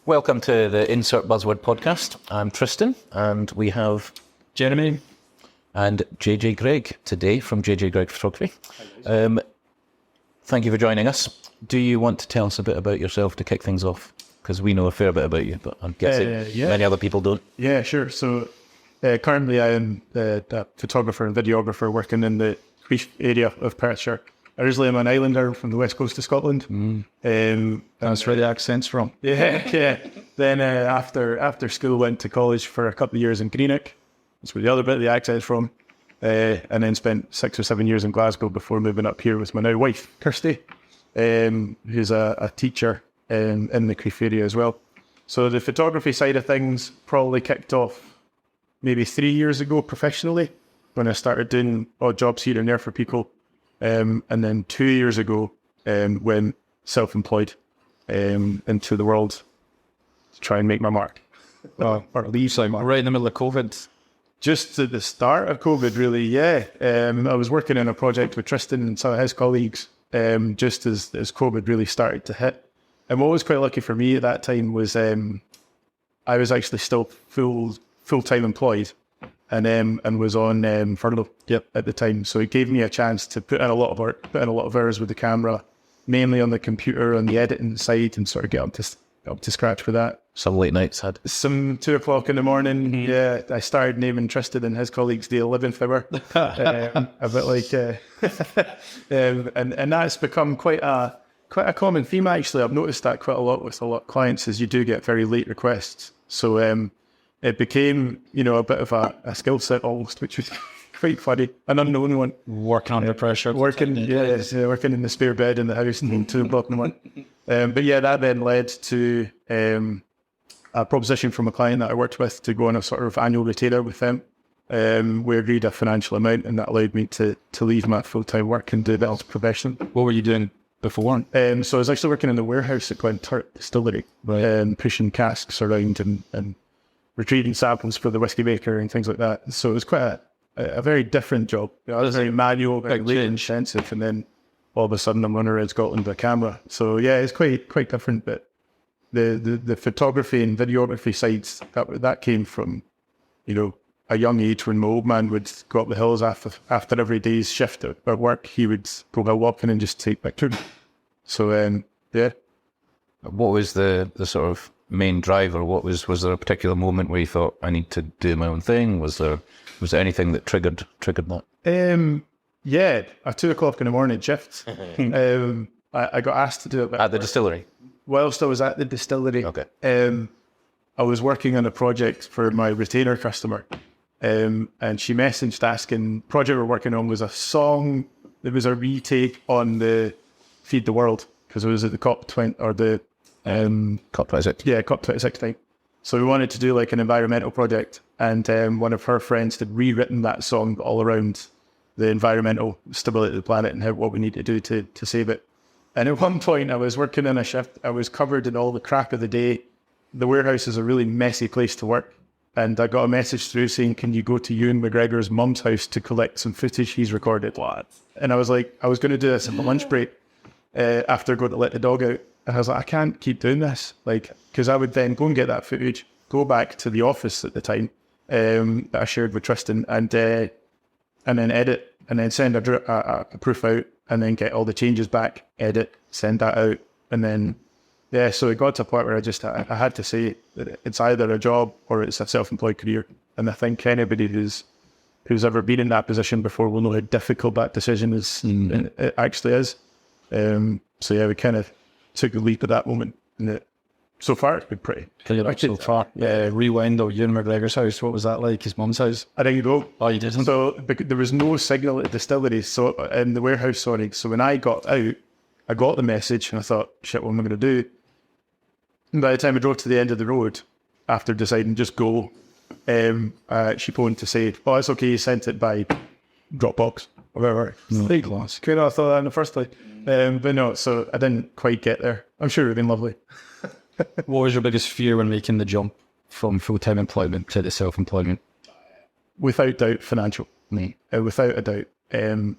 Welcome to the Insert Buzzword podcast. I'm Tristan, and we have Jeremy and JJ Greig today from JJ Greig Photography. Thank you for joining us. Do you want to tell us a bit about yourself to kick things off? Because we know a fair bit about you, but I'm guessing many other people don't. Yeah, sure. So currently I am a photographer and videographer working in the Greig area of Perthshire. Originally I'm an islander from the west coast of Scotland. That's where the accent's from. Yeah. Then after school went to college for a couple of years in Greenock. That's where the other bit of the accent's from. And then spent 6 or 7 years in Glasgow before moving up here with my now wife, Kirsty, who's a teacher in the Greig area as well. So the photography side of things probably kicked off maybe 3 years ago professionally when I started doing odd jobs here and there for people. And then 2 years ago went self-employed into the world to try and make my mark. Or leave some right in the middle of COVID. Just at the start of COVID, really, yeah. I was working on a project with Tristan and some of his colleagues just as COVID really started to hit. And what was quite lucky for me at that time was I was actually still full-time employed and was on furlough at the time. So it gave me a chance to put in a lot of work, put in a lot of hours with the camera, mainly on the computer, on the editing side, and sort of get up to scratch with that. Some late nights had. Some 2 o'clock in the morning, yeah. I started naming Tristan and his colleagues the 11th hour. A bit like, and that's become quite a common theme actually. I've noticed that quite a lot with a lot of clients is you do get very late requests. So it became, a bit of a skill set almost, which was quite funny. An unknown one. Working under pressure. Working in the spare bed in the house until 2 o'clock in the morning. But yeah, that then led to a proposition from a client that I worked with to go on a sort of annual retainer with them. We agreed a financial amount, and that allowed me to leave my full-time work and do that as a profession. What were you doing before? So I was actually working in the warehouse at Glenturret Distillery, pushing casks around and retrieving samples for the whiskey maker and things like that. So it was quite a very different job. It was very manual, very labor intensive, and then all of a sudden I'm running around Scotland with a camera. So yeah, it's quite different. But the photography and videography sides that came from, a young age when my old man would go up the hills after every day's shift at work. He would go out walking and just take pictures. So yeah. What was the sort of main driver? Was there a particular moment where you thought I need to do my own thing? Was there anything that triggered that? Yeah, at 2 o'clock in the morning shift. I got asked to do it at the distillery. Whilst I was at the distillery, okay. I was working on a project for my retainer customer, and she messaged asking. Project we're working on was a song. It was a retake on the Feed the World because it was at the COP20 or the COP26. Yeah, COP26 time. So we wanted to do like an environmental project, and one of her friends had rewritten that song all around the environmental stability of the planet and what we need to do to save it. And at one point I was working in a shift, I was covered in all the crap of the day. The warehouse is a really messy place to work. And I got a message through saying, can you go to Ewan McGregor's mum's house to collect some footage he's recorded? What? And I was like, I was going to do this in my lunch break after going to let the dog out. And I was like, I can't keep doing this. Because I would then go and get that footage, go back to the office at the time that I shared with Tristan and then edit and then send a proof out and then get all the changes back, edit, send that out. And then, so it got to a point where I had to say that it's either a job or it's a self-employed career. And I think anybody who's ever been in that position before will know how difficult that decision is. It actually is. So yeah, we kind of took a leap at that moment. And so far, it's been pretty. So far, rewind though. Ewan McGregor's house. What was that like? His mum's house. I didn't go. Oh, you didn't. So there was no signal at the distillery. So in the warehouse, sorry. So when I got out, I got the message and I thought, shit, what am I going to do? And by the time I drove to the end of the road, after deciding just go, she phoned to say, "Oh, it's okay. You sent it by Dropbox or whatever." Big class. Could have thought that in the first place, but no. So I didn't quite get there. I'm sure it would have been lovely. What was your biggest fear when making the jump from full-time employment to the self-employment? Without doubt, financial. Without a doubt.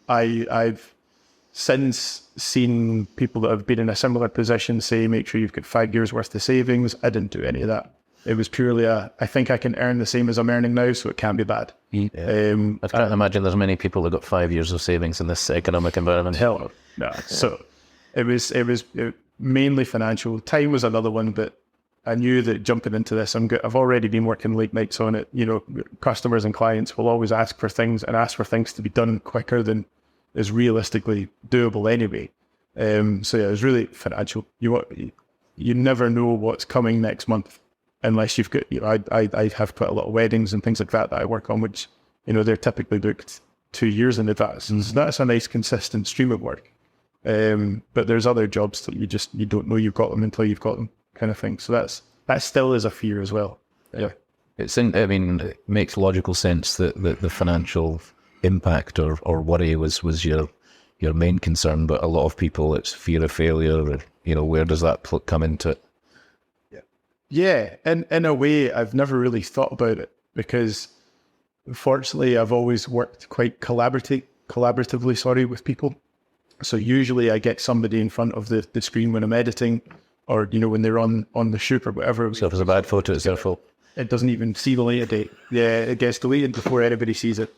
I've since seen people that have been in a similar position say, make sure you've got 5 years worth of savings. I didn't do any of that. It was purely I think I can earn the same as I'm earning now, so it can't be bad. I can't imagine there's many people that got 5 years of savings in this economic environment. Hell no. So it was mainly financial. Time was another one, but I knew that jumping into this, I've already been working late nights on it. Customers and clients will always ask for things to be done quicker than is realistically doable anyway. So yeah, it was really financial. You never know what's coming next month unless you've got, I have quite a lot of weddings and things like that I work on, which, they're typically booked 2 years in advance. And so that's a nice consistent stream of work. But there's other jobs that you don't know you've got them until you've got them, kind of thing. So that still is a fear as well. Yeah. It makes logical sense that the financial impact or worry was your main concern, but a lot of people, it's fear of failure. Where does that come into it? Yeah, and in a way, I've never really thought about it because, fortunately, I've always worked quite collaboratively with people. So usually I get somebody in front of the screen when I'm editing, or when they're on the shoot or whatever. So if it's a bad photo, it's their fault. It doesn't even see the later date. Yeah, it gets deleted before anybody sees it.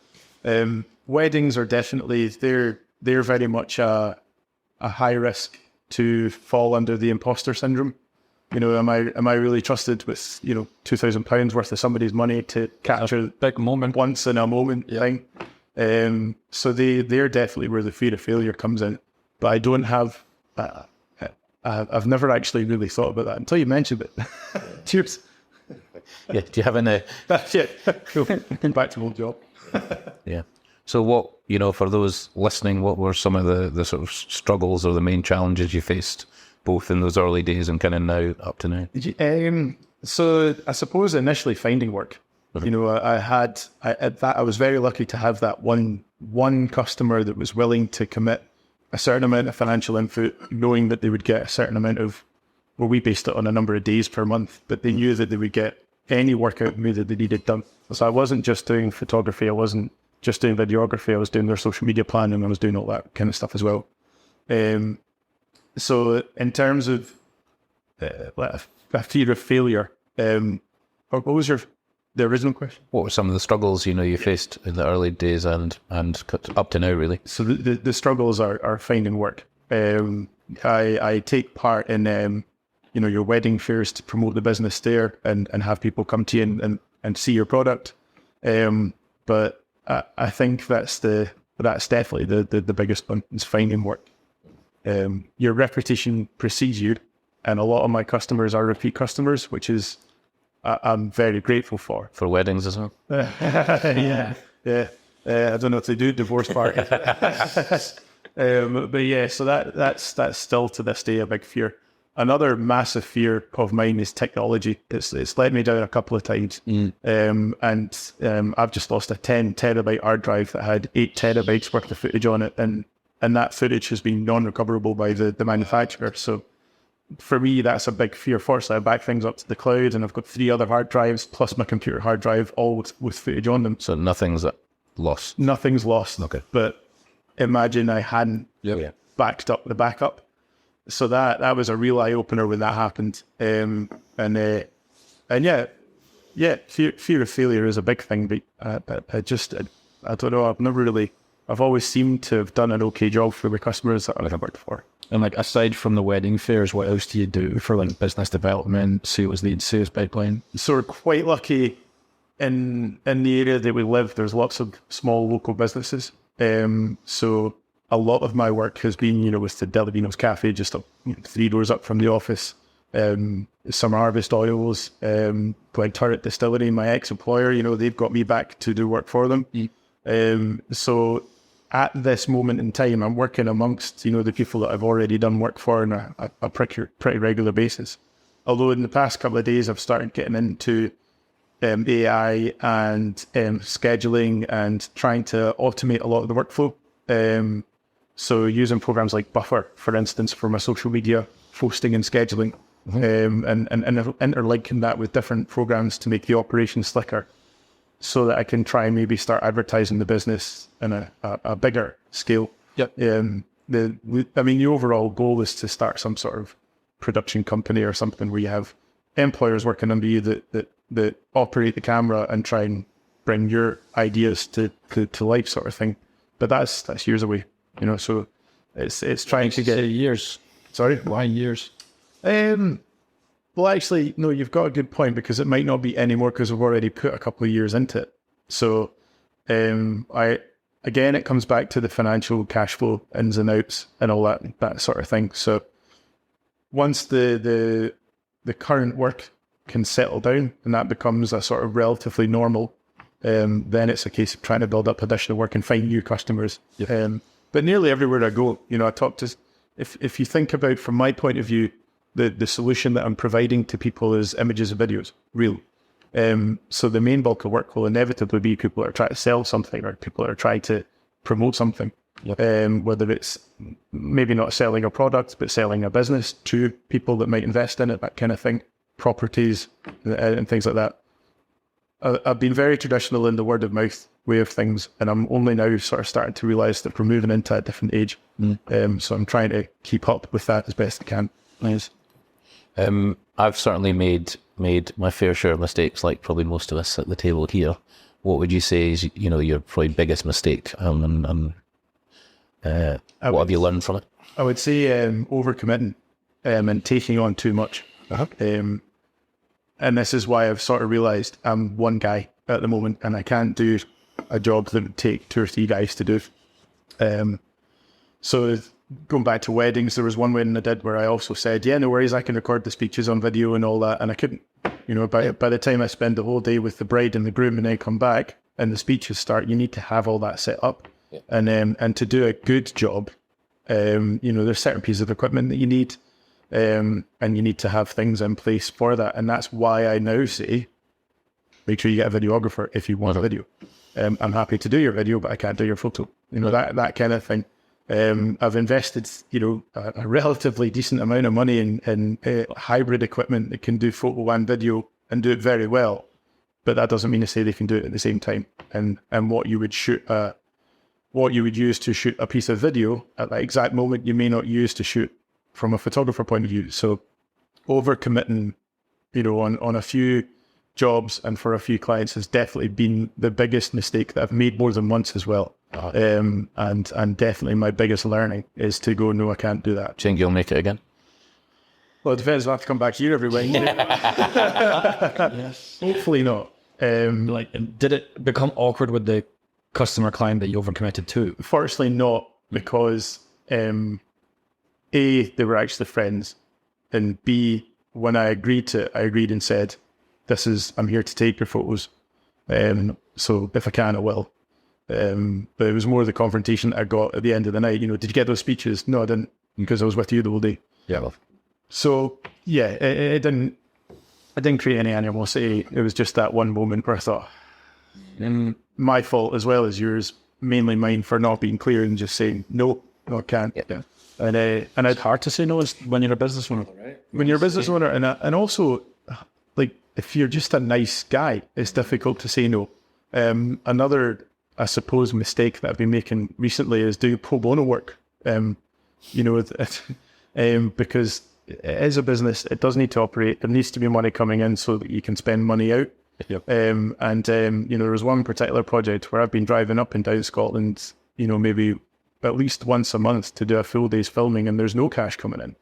Weddings are definitely they're very much a high risk to fall under the imposter syndrome. Am I really trusted with £2,000 worth of somebody's money to capture a big moment, once in a moment thing? So they're definitely where the fear of failure comes in. But I don't have. I've never actually really thought about that until you mentioned it. Cheers. Yeah. Do you have any? Yeah. Cool. Back to old job. Yeah. So what, for those listening, what were some of the sort of struggles or the main challenges you faced, both in those early days and kind of now, up to now? So I suppose initially finding work. I was very lucky to have that one customer that was willing to commit a certain amount of financial input, knowing that they would get a certain amount of, we based it on a number of days per month, but they knew that they would get any work out of me that they needed done. So I wasn't just doing photography, I wasn't just doing videography, I was doing their social media plan and I was doing all that kind of stuff as well. So in terms of a fear of failure, what was the original question? What were some of the struggles you faced in the early days and up to now, really? So the struggles are finding work. I take part in your wedding fairs to promote the business there and have people come to you and see your product. But I think that's definitely the biggest one, is finding work. Your reputation precedes you, and a lot of my customers are repeat customers, which is I'm very grateful for. For weddings as well? Yeah. I don't know if they do divorce parties. But yeah, so that's still to this day a big fear. Another massive fear of mine is technology. It's led me down a couple of times. I've just lost a 10 terabyte hard drive that had 8 terabytes worth of footage on it, and that footage has been non-recoverable by the manufacturer. So for me, that's a big fear. Fortunately, I back things up to the cloud, and I've got 3 other hard drives plus my computer hard drive, all with footage on them. So nothing's lost? Nothing's lost. Okay. But imagine I hadn't backed up the backup. So that was a real eye-opener when that happened. Fear of failure is a big thing, but I don't know, I've always seemed to have done an okay job for the customers that I've worked for. And aside from the wedding fairs, what else do you do for business development, sales leads, sales pipeline? So we're quite lucky in the area that we live. There's lots of small local businesses. So a lot of my work has been, with the Delavino's Cafe, just 3 doors up from the office. Summer Harvest Oils, Glenturret Distillery, my ex-employer, they've got me back to do work for them. So at this moment in time, I'm working amongst, the people that I've already done work for on a pretty regular basis. Although in the past couple of days, I've started getting into AI and scheduling and trying to automate a lot of the workflow. So using programs like Buffer, for instance, for my social media posting and scheduling, and interlinking that with different programs to make the operation slicker, so that I can try and maybe start advertising the business in a bigger scale. Yep. the overall goal is to start some sort of production company or something where you have employers working under you that operate the camera and try and bring your ideas to life, sort of thing. But that's years away, so it's trying to get years. Sorry? Why years? Well, actually, no, you've got a good point, because it might not be anymore because we've already put a couple of years into it. So again, it comes back to the financial cash flow ins and outs and all that sort of thing. So once the current work can settle down and that becomes a sort of relatively normal, then it's a case of trying to build up additional work and find new customers. Yep. But nearly everywhere I go, I talk to, if you think about, from my point of view, the solution that I'm providing to people is images and videos, really. So the main bulk of work will inevitably be people that are trying to sell something or people that are trying to promote something. Yep. Whether it's maybe not selling a product, but selling a business to people that might invest in it, that kind of thing, properties and things like that. I've been very traditional in the word of mouth way of things, and I'm only now sort of starting to realize that we're moving into a different age. So I'm trying to keep up with that as best I can. Nice. I've certainly made my fair share of mistakes, like probably most of us at the table here. What would you say is, your probably biggest mistake, and what have you learned from it? I would say overcommitting and taking on too much. And this is why I've sort of realised I'm one guy at the moment, and I can't do a job that would take 2 or 3 guys to do. So going back to weddings, there was one wedding I did where I also said, yeah, no worries, I can record the speeches on video and all that, and I couldn't. By the time I spend the whole day with the bride and the groom and then come back and the speeches start, you need to have all that set up. Yeah. And to do a good job, there's certain pieces of equipment that you need, and you need to have things in place for that. And that's why I now say, make sure you get a videographer if you want a video. I'm happy to do your video, but I can't do your photo. That kind of thing. I've invested, a relatively decent amount of money in hybrid equipment that can do photo and video and do it very well. But that doesn't mean to say they can do it at the same time. And what you would use to shoot a piece of video at that exact moment, you may not use to shoot from a photographer point of view. So overcommitting, on a few jobs and for a few clients has definitely been the biggest mistake that I've made more than once as well. And definitely my biggest learning is to go, no, I can't do that. Do you think you'll make it again? Well, it depends. I'll have to come back here every week. Yes. Hopefully not. Did it become awkward with the customer client that you overcommitted to? Fortunately not, because A, they were actually friends, and B, when I agreed and said, I'm here to take your photos. So if I can, I will. But it was more the confrontation I got at the end of the night. Did you get those speeches? No, I didn't, because I was with you the whole day. Yeah, well. So yeah, it didn't create any animosity. It was just that one moment where I thought, my fault as well as yours, mainly mine for not being clear and just saying no, I can't. Yeah. And it's hard to say no when you're a business owner, right? When you're a business owner, and also, like, if you're just a nice guy, it's difficult to say no. Another, I suppose, mistake that I've been making recently is doing pro bono work. Because it is a business, it does need to operate. There needs to be money coming in so that you can spend money out. Yep. There was one particular project where I've been driving up and down Scotland, maybe at least once a month to do a full day's filming, and there's no cash coming in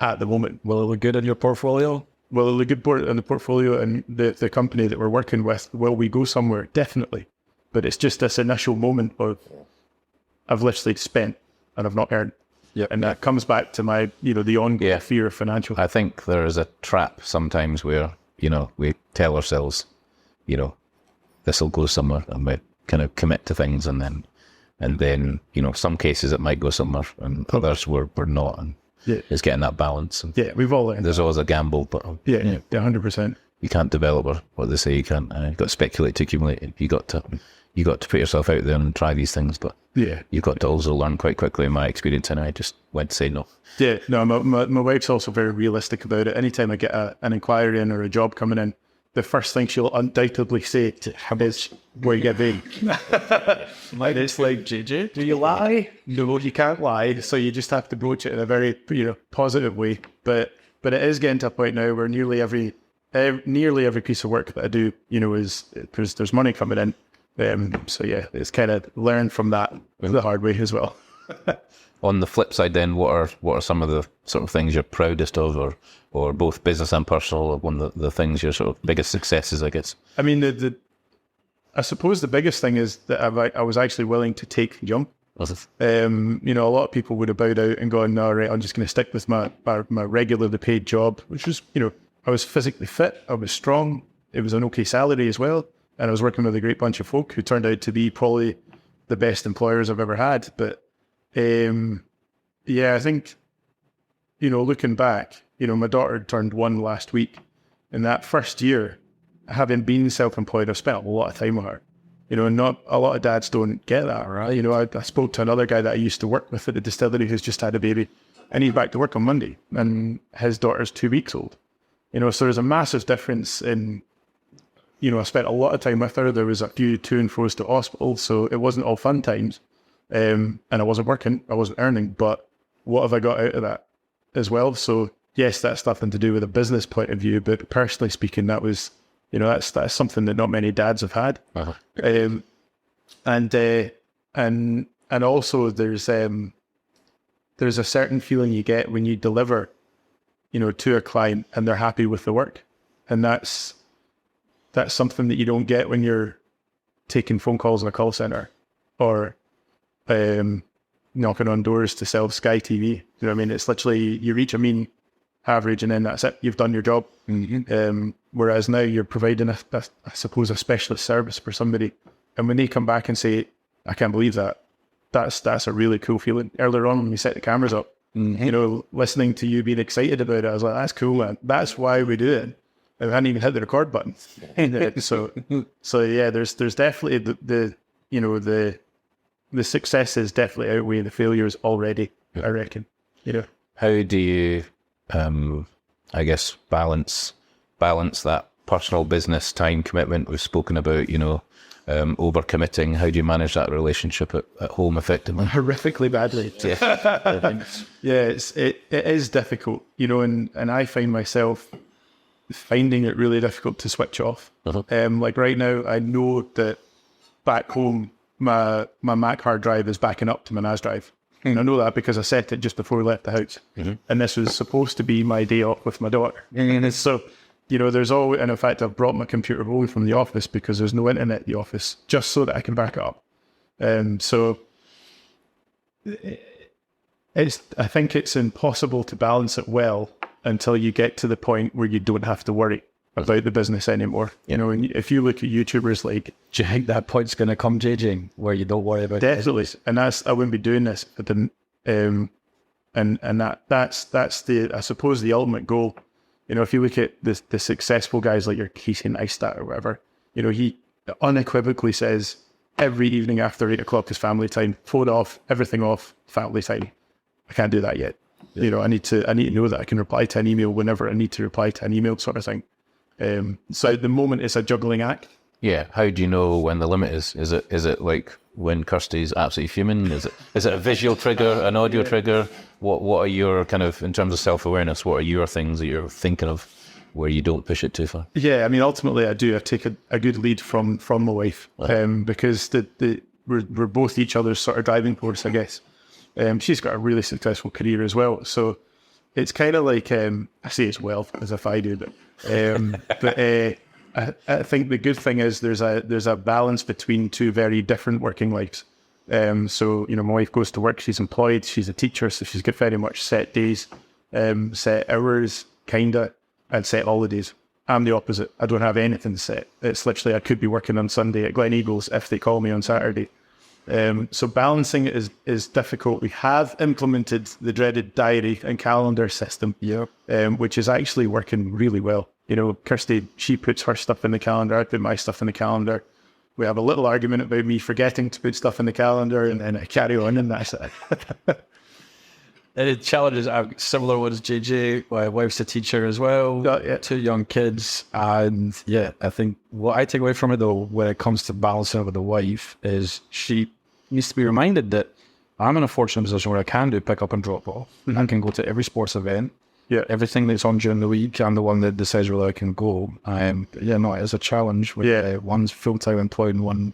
at the moment. Will it look good in your portfolio? Will it look good in the portfolio and the company that we're working with? Will we go somewhere? Definitely. But it's just this initial moment of, I've literally spent and I've not earned. Yeah. And that comes back to my, the ongoing fear of financial. I think there is a trap sometimes where, we tell ourselves, this will go somewhere, and we kind of commit to things, and then, some cases it might go somewhere, and others we're not, and it's getting that balance. And we've all learned. There's always a gamble, but 100%. You can't develop, or what they say, you can't. You've got to speculate to accumulate. You got to put yourself out there and try these things, but you've got to also learn quite quickly. In my experience, and I just went to say no. Yeah, no, my wife's also very realistic about it. Anytime I get an inquiry in or a job coming in, the first thing she'll undoubtedly say is, where you get paid? And it's like, JJ, do you lie? No, you can't lie. So you just have to broach it in a very, positive way. But it is getting to a point now where nearly every piece of work that I do, is there's money coming in. So yeah, it's kind of learned from that the hard way as well. On the flip side, then, what are some of the sort of things you're proudest of, or both business and personal, or one of the things your sort of biggest successes, I guess? I mean, I suppose the biggest thing is that I was actually willing to take the jump. A lot of people would have bowed out and gone, no, right, I'm just going to stick with my regularly paid job, which was, I was physically fit, I was strong, it was an okay salary as well, and I was working with a great bunch of folk who turned out to be probably the best employers I've ever had. But I think, looking back, my daughter turned 1 last week. In that first year, having been self-employed, I've spent a lot of time with her. Not a lot of dads don't get that, right? I spoke to another guy that I used to work with at the distillery who's just had a baby, and he's back to work on Monday, and his daughter's 2 weeks old. So there's a massive difference in, I spent a lot of time with her. There was a few to and fro's to hospital, so it wasn't all fun times. And I wasn't working, I wasn't earning, but what have I got out of that as well? So yes, that's nothing to do with a business point of view, but personally speaking, that was, that's something that not many dads have had. Uh-huh. And also there's a certain feeling you get when you deliver, to a client and they're happy with the work. And that's something that you don't get when you're taking phone calls in a call center or knocking on doors to sell Sky TV. You know what I mean? It's literally, you reach a mean average and then that's it. You've done your job. Mm-hmm. Whereas now you're providing I suppose, a specialist service for somebody. And when they come back and say, I can't believe that, that's a really cool feeling. Earlier on when we set the cameras up, mm-hmm. Listening to you being excited about it, I was like, that's cool, man. That's why we do it. And we hadn't even hit the record button. So yeah, there's definitely the successes definitely outweigh the failures already, I reckon. How do you, I guess, balance that personal business time commitment we've spoken about, overcommitting? How do you manage that relationship at home effectively? Horrifically badly. Yeah, it is difficult, and I find myself finding it really difficult to switch off. Uh-huh. Like right now, I know that back home, my Mac hard drive is backing up to my NAS drive. And I know that because I set it just before I left the house. Mm-hmm. And this was supposed to be my day off with my daughter. Mm-hmm. So, there's always, and in fact, I've brought my computer home from the office because there's no internet at the office, just so that I can back it up. So I think it's impossible to balance it well until you get to the point where you don't have to worry about the business anymore. And if you look at YouTubers like, do you think that point's going to come, JJ, where you don't worry about definitely it? And I wouldn't be doing this if I didn't. And that's the, I suppose, the ultimate goal. If you look at the successful guys like your Casey Neistat or whatever, he unequivocally says every evening after 8 o'clock is family time. Phone off, everything off, family time. I can't do that yet. Yeah. I need to know that I can reply to an email whenever I need to reply to an email, sort of thing. So at the moment, it's a juggling act. Yeah. How do you know when the limit is? Is it like when Kirsty's absolutely fuming? Is it a visual trigger, an audio trigger? What are your kind of, in terms of self-awareness, what are your things that you're thinking of where you don't push it too far? Yeah, I mean, ultimately I do. I take a good lead from my wife, because we're both each other's sort of driving force, I guess. She's got a really successful career as well. So it's kind of like, I say it's wealth as if I do, but I think the good thing is there's a balance between two very different working lives. So, my wife goes to work, she's employed, she's a teacher, so she's got very much set days, set hours, and set holidays. I'm the opposite. I don't have anything set. It's literally, I could be working on Sunday at Glen Eagles if they call me on Saturday. So balancing it is difficult. We have implemented the dreaded diary and calendar system, which is actually working really well. Kirsty, she puts her stuff in the calendar, I put my stuff in the calendar. We have a little argument about me forgetting to put stuff in the calendar, and then I carry on, and that's it. Any challenges? I've got similar ones, JJ. My wife's a teacher as well. Yeah. 2 young kids. And yeah, I think what I take away from it, though, when it comes to balancing it with the wife, is she needs to be reminded that I'm in a fortunate position where I can do pick up and drop off. I can go to every sports event. Yeah. Everything that's on during the week, I'm the one that decides whether I can go. It is a challenge with one's full-time employed and one,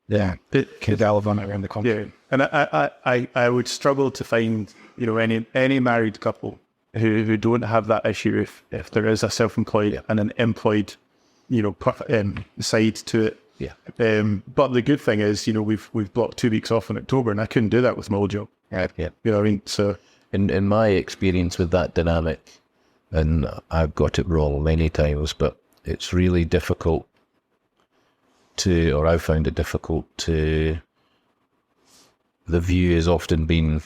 gallivant around the country. Yeah, and I would struggle to find, any married couple who don't have that issue if there is a self-employed and an employed, side to it. Yeah. But the good thing is, we've blocked 2 weeks off in October, and I couldn't do that with my old job. Yeah. You know what I mean? So In my experience with that dynamic, and I've got it wrong many times, but it's really difficult I found it difficult to, the view has often been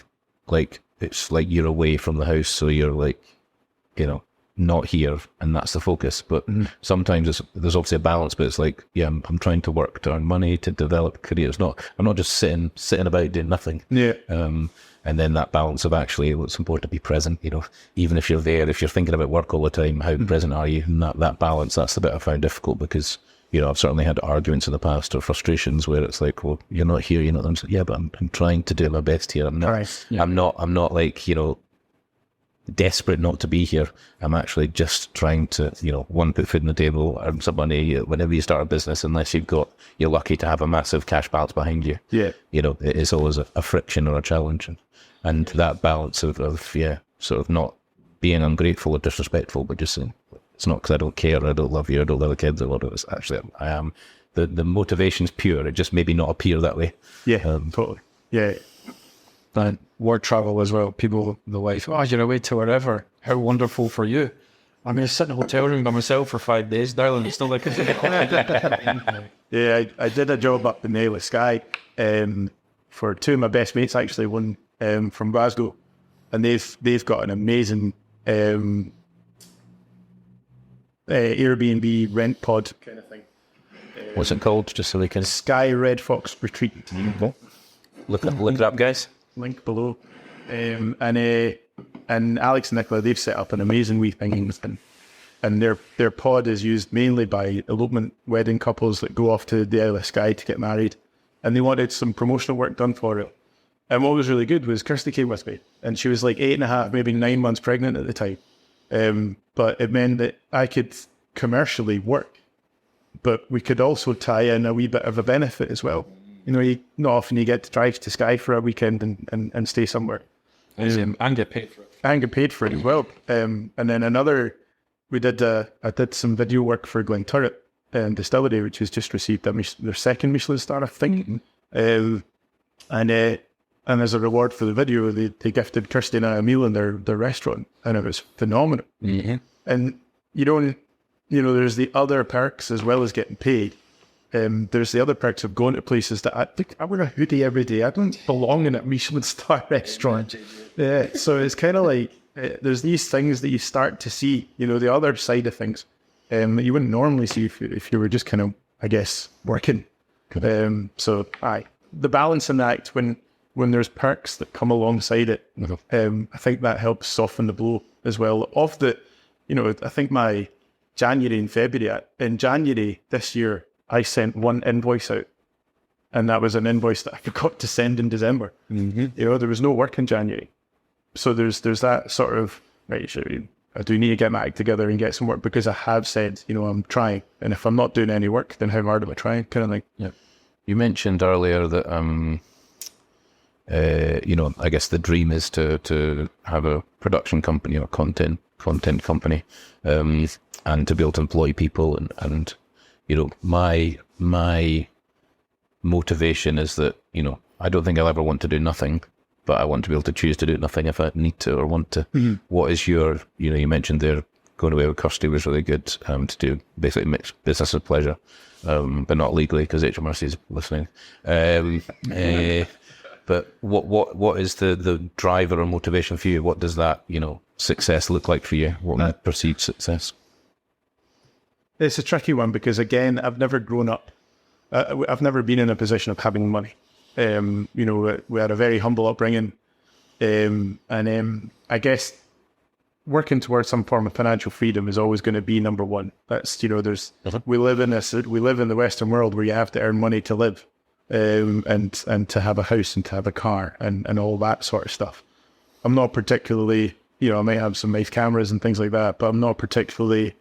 like, it's like you're away from the house, so you're like, not here, and that's the focus. But sometimes there's obviously a balance, but it's like, I'm trying to work to earn money, to develop careers. I'm not just sitting about doing nothing. Yeah. And then that balance of actually, it's important to be present, even if you're there, if you're thinking about work all the time, how present are you? And that balance, that's the bit I found difficult because, I've certainly had arguments in the past or frustrations where it's like, well, you're not here, you're not there. Yeah, but I'm trying to do my best here. I'm not, Right. Yeah. I'm not like, desperate not to be here. I'm actually just trying to, one, put food on the table, earn some money. Whenever you start a business, unless you're lucky to have a massive cash balance behind you. Yeah. It is always a friction or a challenge. And that balance of sort of not being ungrateful or disrespectful, but just saying, it's not because I don't care, I don't love you, I don't love the kids, I love it. It's actually, I am. The motivation's pure. It just maybe not appear that way. Yeah, totally. Yeah. And work travel as well. People, the wife, you're away to wherever. How wonderful for you. I'm going to sit in a hotel room by myself for 5 days, darling. It's still like... Yeah, I did a job up in the Isle of Skye for 2 of my best mates, actually, one from Glasgow. And they've got an amazing Airbnb rent pod kind of thing. What's it called? Just so they can Skye Red Fox Retreat. look it up, guys. Link below. And Alex and Nicola, they've set up an amazing wee thing, and their pod is used mainly by elopement wedding couples that go off to the Isle of Skye to get married, and they wanted some promotional work done for it. And what was really good was Kirsty came with me, and she was like 8.5, maybe 9 months pregnant at the time. But it meant that I could commercially work, but we could also tie in a wee bit of a benefit as well. Not often you get to drive to Skye for a weekend and stay somewhere. And get paid for it. And get paid for it as well. And then I did some video work for Glenturret Distillery, which has just received their second Michelin star, I think. And as a reward for the video, they gifted Kirsty and I a meal in their restaurant, and it was phenomenal. Mm-hmm. And there's the other perks as well as getting paid. There's the other perks of going to places that I wear a hoodie every day. I don't belong in a Michelin star restaurant. Yeah, so it's kind of like there's these things that you start to see, the other side of things that you wouldn't normally see if you were just kind of, I guess, working. So the balancing act when there's perks that come alongside it, I think that helps soften the blow as well. I think my January and February, in January this year, I sent one invoice out, and that was an invoice that I forgot to send in December. Mm-hmm. There was no work in January. So there's that sort of, right, I do need to get my act together and get some work, because I have said, I'm trying. And if I'm not doing any work, then how hard am I trying? Kind of thing. Yeah. You mentioned earlier that, I guess the dream is to have a production company or content company, and to be able to employ people. And my motivation is that, I don't think I'll ever want to do nothing, but I want to be able to choose to do nothing if I need to or want to. Mm-hmm. What is your, you mentioned there, going away with Kirsty was really good, to do basically mix business with pleasure, but not legally because HMRC is listening. But what is the driver or motivation for you? What does that, success look like for you? What perceived success? It's a tricky one because, again, I've never grown up. I've never been in a position of having money. We had a very humble upbringing. I guess working towards some form of financial freedom is always going to be number one. That's, we live in the Western world where you have to earn money to live, and to have a house and to have a car and all that sort of stuff. I'm not particularly, I might have some nice cameras and things like that, but I'm not particularly,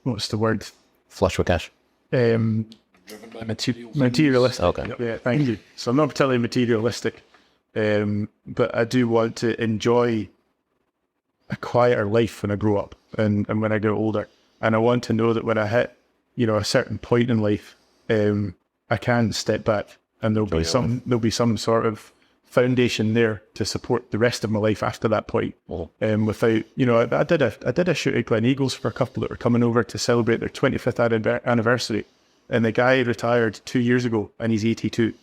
what's the word? Flush with cash. Materialistic. Okay. Yeah, thank you. So I'm not particularly materialistic, but I do want to enjoy a quieter life when I grow up and when I get older. And I want to know that when I hit, a certain point in life, I can step back and there'll be some sort of foundation there to support the rest of my life after that point. Without, I did a shoot at Glen Eagles for a couple that were coming over to celebrate their 25th anniversary. And the guy retired 2 years ago and he's 82.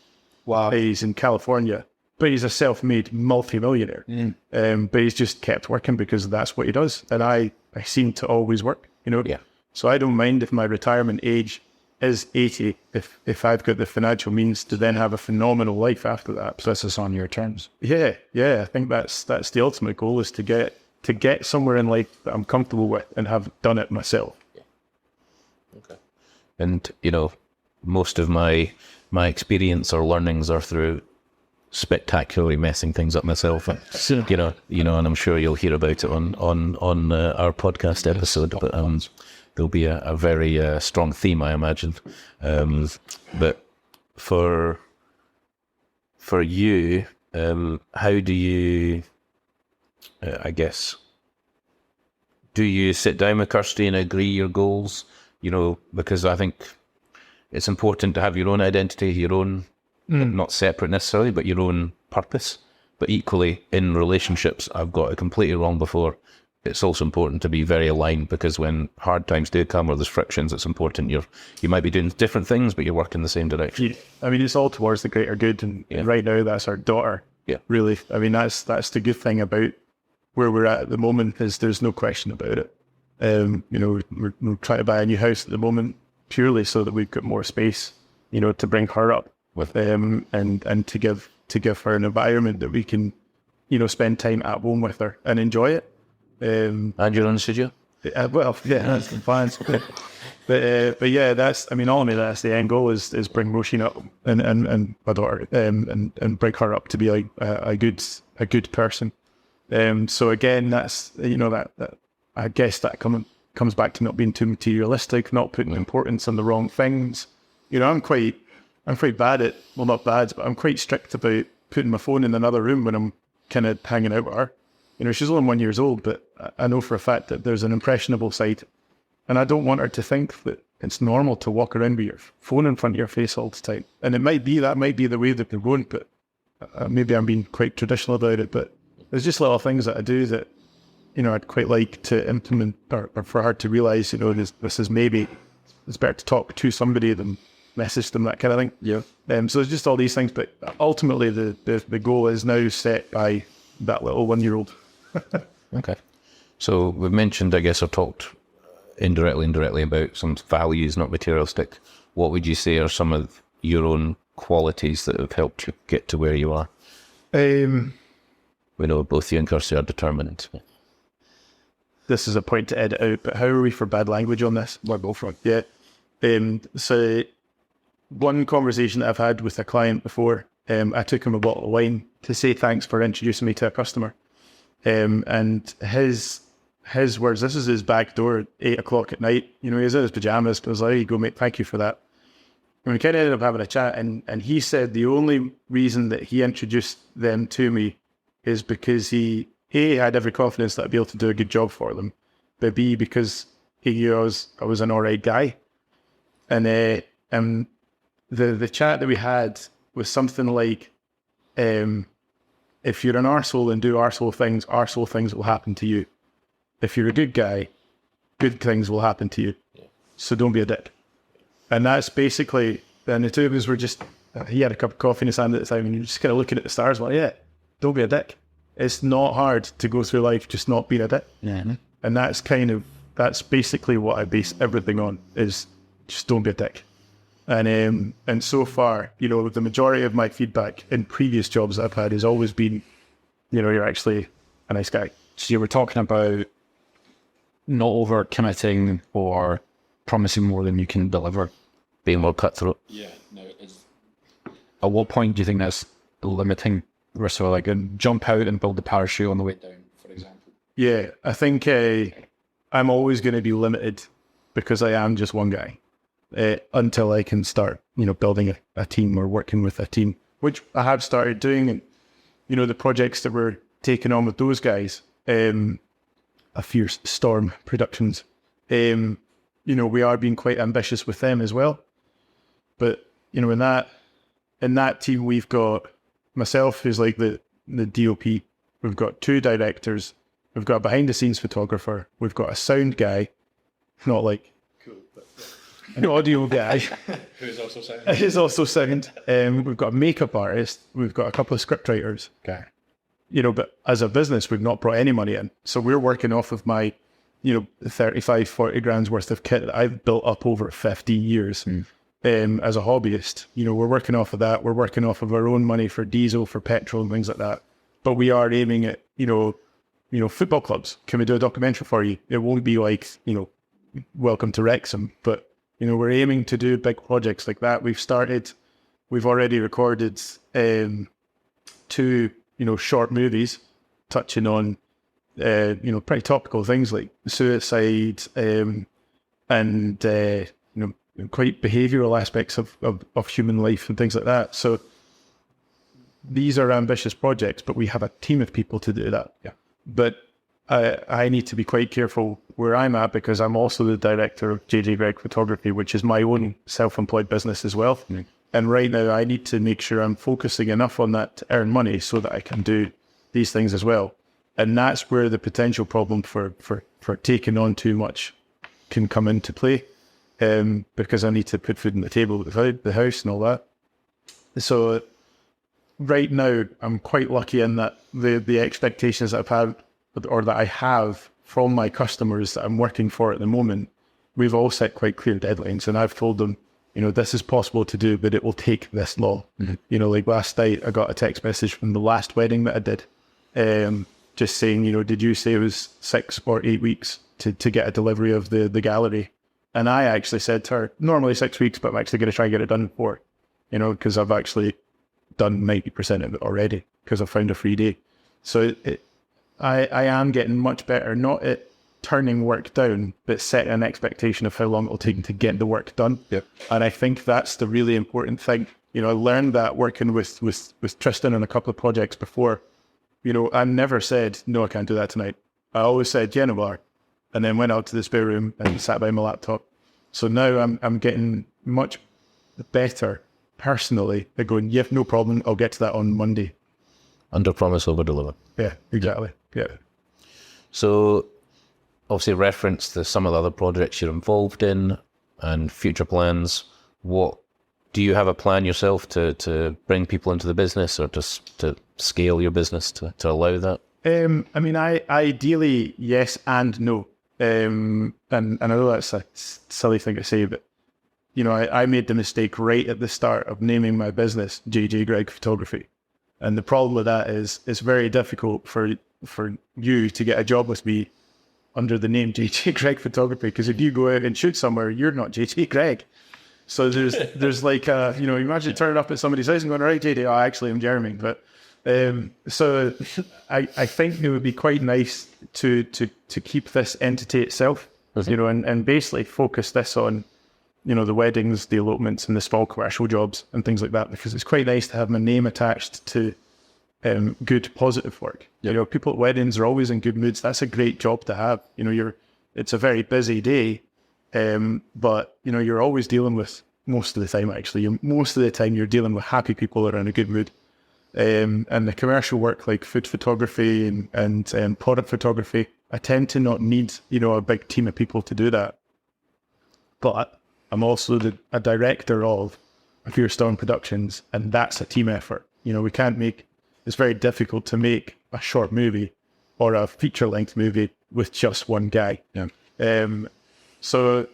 Wow. He's in California, but he's a self-made multi-millionaire. But he's just kept working because that's what he does. And I seem to always work, Yeah. So I don't mind if my retirement age is 80, if I've got the financial means to then have a phenomenal life after that. So this is on your terms. Yeah. I think that's the ultimate goal, is to get somewhere in life that I'm comfortable with and have done it myself. Okay. And, most of my experience or learnings are through spectacularly messing things up myself. And, and I'm sure you'll hear about it on our podcast episode, but there'll be a very strong theme, I imagine. But for you, how do you, do you sit down with Kirsty and agree your goals? Because I think it's important to have your own identity, your own, not separate necessarily, but your own purpose. But equally, in relationships, I've got it completely wrong before. It's also important to be very aligned, because when hard times do come or there's frictions, it's important you might be doing different things, but you're working the same direction. I mean, it's all towards the greater good, and right now that's our daughter. Yeah, really. I mean, that's the good thing about where we're at the moment, is there's no question about it. We're trying to buy a new house at the moment purely so that we've got more space, to bring her up with, and to give her an environment that we can, spend time at home with her and enjoy it. And your own studio? Well, yeah, that's the plan. But yeah, ultimately that's the end goal, is bring Roisin up and my daughter, and bring her up to be like a good person. So again, that's, that I guess that comes back to not being too materialistic, not putting importance on the wrong things. I'm quite bad at, well, not bad, but I'm quite strict about putting my phone in another room when I'm kind of hanging out with her. She's only 1 year old, but I know for a fact that there's an impressionable side. And I don't want her to think that it's normal to walk around with your phone in front of your face all the time. And that might be the way that they're going, but maybe I'm being quite traditional about it. But there's just little things that I do that, I'd quite like to implement, or for her to realise, this is maybe, it's better to talk to somebody than message them, that kind of thing. Yeah. So it's just all these things. But ultimately, the goal is now set by that little 1 year old. Okay. So we've mentioned, or talked indirectly about some values, not materialistic. What would you say are some of your own qualities that have helped you get to where you are? We know both you and Kirsty are determined. This is a point to edit out, but how are we for bad language on this? We're both right. Yeah. So one conversation that I've had with a client before, I took him a bottle of wine to say thanks for introducing me to a customer. And his words, this is his back door at 8 o'clock at night. He was in his pajamas, but I was like, there you go, mate, thank you for that. And we kind of ended up having a chat, and he said the only reason that he introduced them to me is because he had every confidence that I'd be able to do a good job for them, but B, because he knew I was an alright guy. And the chat that we had was something like, if you're an arsehole and do arsehole things will happen to you. If you're a good guy, good things will happen to you. So don't be a dick. And that's basically, and the two of us were just, he had a cup of coffee in his hand at the time, and you're just kind of looking at the stars like, yeah, don't be a dick. It's not hard to go through life just not being a dick. Yeah. And that's basically what I base everything on, is just don't be a dick. And so far, you know, the majority of my feedback in previous jobs that I've had has always been, you know, you're actually a nice guy. So you were talking about not over committing or promising more than you can deliver. Being more cutthroat. Yeah, no, it's... At what point do you think that's limiting? So like jump out and build the parachute on the way down, for example. Yeah, I think I'm always going to be limited because I am just one guy until I can start, you know, building a team or working with a team, which I have started doing. And, you know, the projects that we're taking on with those guys, A Fierce Storm Productions, you know, we are being quite ambitious with them as well. But, you know, in that team, we've got myself, who's like the DOP. We've got 2 directors. We've got a behind-the-scenes photographer. We've got a sound guy, not like cool, but an audio guy. Who's also sound. Who's also sound. We've got a makeup artist. We've got a couple of script writers. Okay. You know, but as a business, we've not brought any money in. So we're working off of my, you know, 35, 40 grand's worth of kit that I've built up over 15 years. As a hobbyist. You know, we're working off of that. We're working off of our own money for diesel, for petrol and things like that. But we are aiming at, you know, football clubs. Can we do a documentary for you? It won't be like, you know, Welcome to Wrexham, but, you know, we're aiming to do big projects like that. We've already recorded 2, you know, short movies touching on, you know, pretty topical things like suicide and, you know, quite behavioural aspects of human life and things like that. So these are ambitious projects, but we have a team of people to do that. Yeah. But I need to be quite careful where I'm at because I'm also the director of JJ Greig Photography, which is my own self-employed business as well. And right now I need to make sure I'm focusing enough on that to earn money so that I can do these things as well. And that's where the potential problem for taking on too much can come into play. Because I need to put food on the table at the house and all that. So right now, I'm quite lucky in that the expectations that I've had or that I have from my customers that I'm working for at the moment, we've all set quite clear deadlines. And I've told them, you know, this is possible to do, but it will take this long. You know, like last night, I got a text message from the last wedding that I did, just saying, you know, did you say it was 6 or 8 weeks to get a delivery of the gallery? And I actually said to her, normally 6 weeks, but I'm actually going to try and get it done in 4, you know, because I've actually done 90% of it already because I found a free day. So I am getting much better, not at turning work down, but setting an expectation of how long it will take to get the work done. Yep. And I think that's the really important thing. You know, I learned that working with Tristan on a couple of projects before. You know, I never said, no, I can't do that tonight. I always said, yeah, no bar. And then went out to the spare room and sat by my laptop. So now I'm getting much better personally at going, yeah, no problem. I'll get to that on Monday. Under promise, over deliver. Yeah, exactly. Yeah. So obviously reference to some of the other projects you're involved in and future plans. What do you have a plan yourself to bring people into the business or to scale your business to allow that? I mean, ideally, yes and no. And I know that's a silly thing to say, but, you know, I made the mistake right at the start of naming my business JJ Greig Photography. And the problem with that is it's very difficult for you to get a job with me under the name JJ Greig Photography, because if you go out and shoot somewhere, you're not JJ Greig. So there's like, you know, imagine turning up at somebody's house and going, all right, JJ, oh, actually, I'm Jeremy. But so I think it would be quite nice to keep this entity itself, you know, and basically focus this on, you know, the weddings, the elopements, and the small commercial jobs and things like that, because it's quite nice to have my name attached to good, positive work. Yep. You know, people at weddings are always in good moods. That's a great job to have. You know, it's a very busy day, but, you know, you're always dealing with, most of the time, actually, most of the time you're dealing with happy people that are in a good mood. And the commercial work like food photography and product photography, I tend to not need, you know, a big team of people to do that. But I'm also a director of A Fierce Storm Productions, and that's a team effort. You know, it's very difficult to make a short movie or a feature-length movie with just one guy. Yeah. So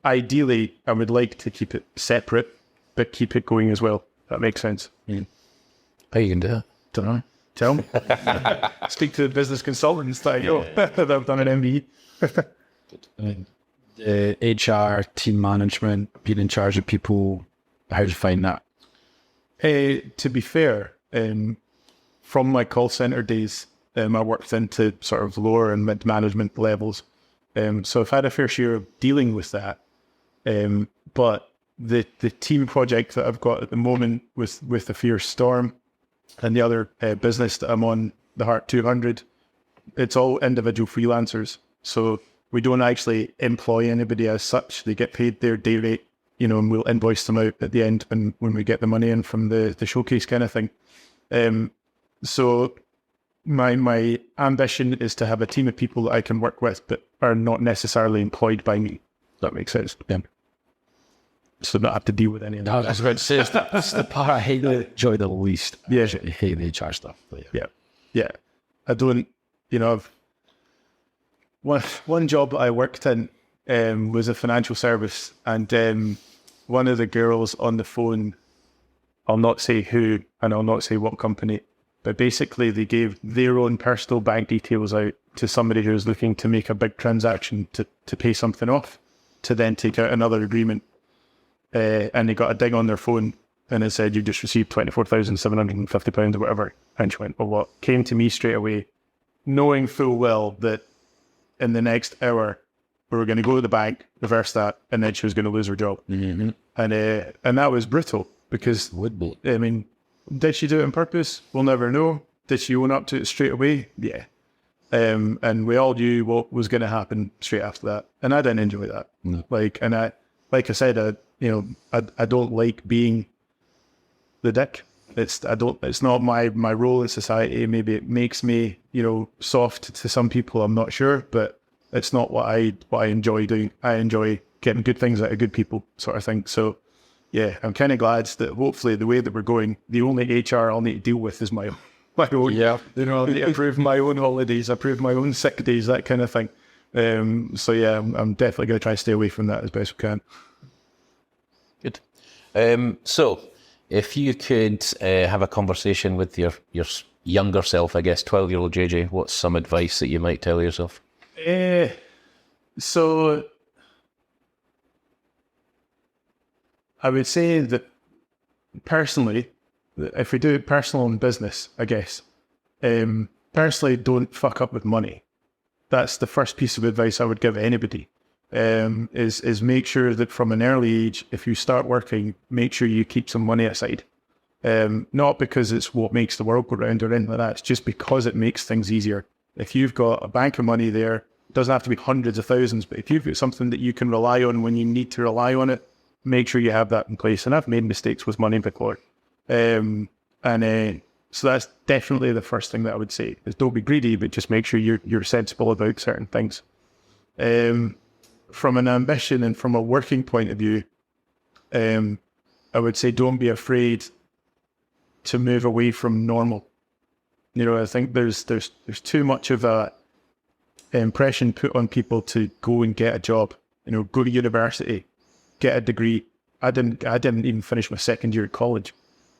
ideally, I would like to keep it separate, but keep it going as well. That makes sense. How you can do it? Don't know. Tell me. Speak to the business consultants that I know that have done an MBE. HR, team management, being in charge of people, how do you find that? To be fair, from my call center days, I worked into sort of lower and mid management levels. So I've had a fair share of dealing with that. But the team project that I've got at the moment with the Fierce Storm and the other business that I'm on, the Heart 200, it's all individual freelancers. So we don't actually employ anybody as such. They get paid their day rate, and we'll invoice them out at the end when we get the money in from the showcase kind of thing. So my ambition is to have a team of people that I can work with, but are not necessarily employed by me. That makes sense. Yeah. So not have to deal with any of that. I was about to say, that's the part I enjoy the least. Yeah. I hate the HR stuff. Yeah. I don't, one job that I worked in was a financial service, and one of the girls on the phone, I'll not say who and I'll not say what company, but basically they gave their own personal bank details out to somebody who was looking to make a big transaction to pay something off, to then take out another agreement. And they got a ding on their phone and it said, you just received £24,750 or whatever. And she went, well, what? Came to me straight away, knowing full well that in the next hour, we were going to go to the bank, reverse that, and then she was going to lose her job. Mm-hmm. And that was brutal because, Would be. I mean, did she do it on purpose? We'll never know. Did she own up to it straight away? Yeah. And we all knew what was going to happen straight after that. And I didn't enjoy that. No. Like I said, I don't like being the dick. It's not my role in society. Maybe it makes me, soft to some people. I'm not sure, but it's not what I enjoy doing. I enjoy getting good things out of good people, sort of thing. So yeah, I'm kind of glad that hopefully the way that we're going, the only HR I'll need to deal with is my own. Yeah. I'll need to approve my own holidays, approve my own sick days, that kind of thing. So yeah, I'm definitely going to try to stay away from that as best we can. Good. So, if you could have a conversation with your younger self, I guess, 12-year-old JJ, what's some advice that you might tell yourself? So, I would say that personally, if we do it personal and business, I guess, personally, don't fuck up with money. That's the first piece of advice I would give anybody. Is make sure that from an early age, if you start working, make sure you keep some money aside. Not because it's what makes the world go round or anything like that. It's just because it makes things easier. If you've got a bank of money there, it doesn't have to be hundreds of thousands, but if you've got something that you can rely on when you need to rely on it, make sure you have that in place. And I've made mistakes with money before. So that's definitely the first thing that I would say is don't be greedy, but just make sure you're sensible about certain things. From an ambition and from a working point of view, I would say don't be afraid to move away from normal. I think there's too much of a impression put on people to go and get a job. Go to university, get a degree. I didn't even finish my second year at college,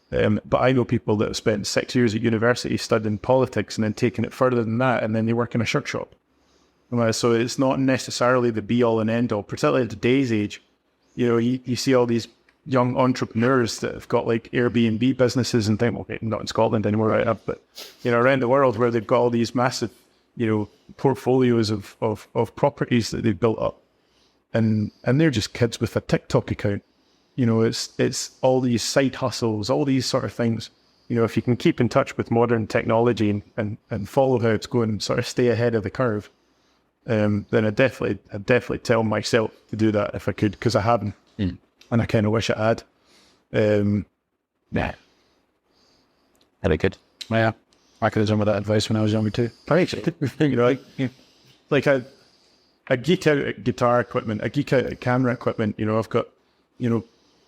but I know people that have spent 6 years at university studying politics and then taking it further than that, and then they work in a shirt shop. So it's not necessarily the be-all and end-all, particularly at today's age. You see all these young entrepreneurs that have got like Airbnb businesses and things, okay, not in Scotland anymore, right? But, around the world where they've got all these massive, portfolios of properties that they've built up. And they're just kids with a TikTok account. It's all these side hustles, all these sort of things. If you can keep in touch with modern technology and follow how it's going and sort of stay ahead of the curve, then I'd definitely tell myself to do that if I could, because I haven't, and I kind of wish I had. Yeah. Very good. Yeah, I could have done with that advice when I was younger too. Thanks. I geek out at guitar equipment. I geek out at camera equipment. I've got,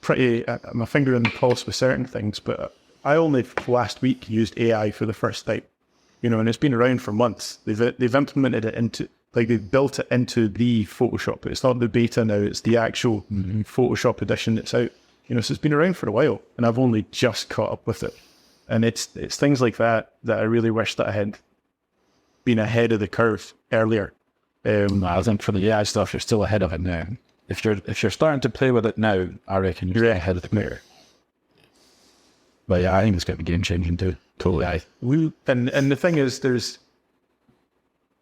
pretty my finger in the pulse with certain things. But I only last week used AI for the first time. And it's been around for months. They've implemented it into like they've built it into the Photoshop. It's not the beta now, it's the actual Photoshop edition that's out. So it's been around for a while, and I've only just caught up with it. And it's things like that I really wish that I had been ahead of the curve earlier. I think for the AI stuff, you're still ahead of it now. If you're starting to play with it now, I reckon you're still ahead of the curve. But yeah, I think it's going to be game changing too. Totally. And the thing is,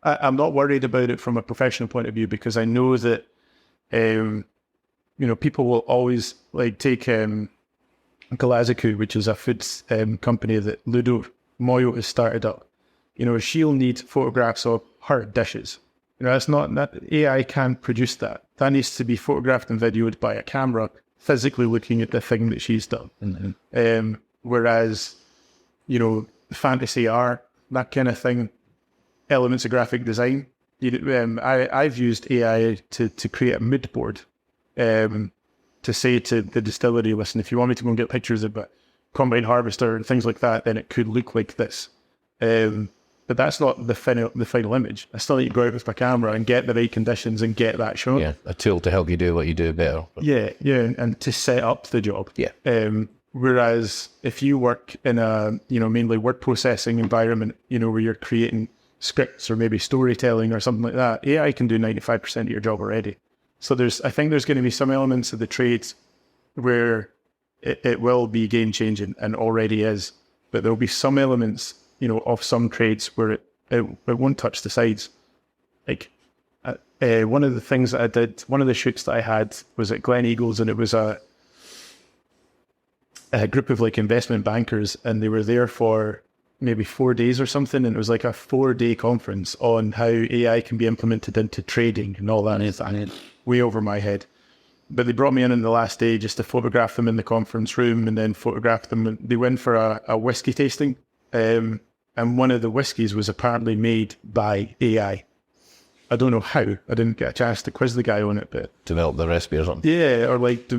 I'm not worried about it from a professional point of view, because I know that people will always like take Galaziku, which is a food company that Ludo Moyo has started up. She'll need photographs of her dishes. That's not that AI can't produce that. That needs to be photographed and videoed by a camera, physically looking at the thing that she's done. Mm-hmm. Whereas, fantasy art, that kind of thing, elements of graphic design. I've used AI to create a mood board, to say to the distillery, listen, if you want me to go and get pictures of a combine harvester and things like that, then it could look like this. But that's not the final image. I still need to go out with my camera and get the right conditions and get that shot. Yeah, a tool to help you do what you do better. Yeah, and to set up the job. Yeah. Whereas if you work in a, mainly word processing environment, where you're creating scripts or maybe storytelling or something like that, AI can do 95% of your job already. So I think there's going to be some elements of the trades where it will be game changing, and already is, but there'll be some elements, of some trades where it won't touch the sides. Like one of the things that I did, one of the shoots that I had was at Glen Eagles, and it was a group of like investment bankers, and they were there for maybe 4 days or something, and it was like a 4-day conference on how AI can be implemented into trading and all that. And it's way over my head. But they brought me in the last day just to photograph them in the conference room, and then photograph them. They went for a whiskey tasting, and one of the whiskies was apparently made by AI. I don't know how. I didn't get a chance to quiz the guy on it, but Develop the recipe or something. yeah, or like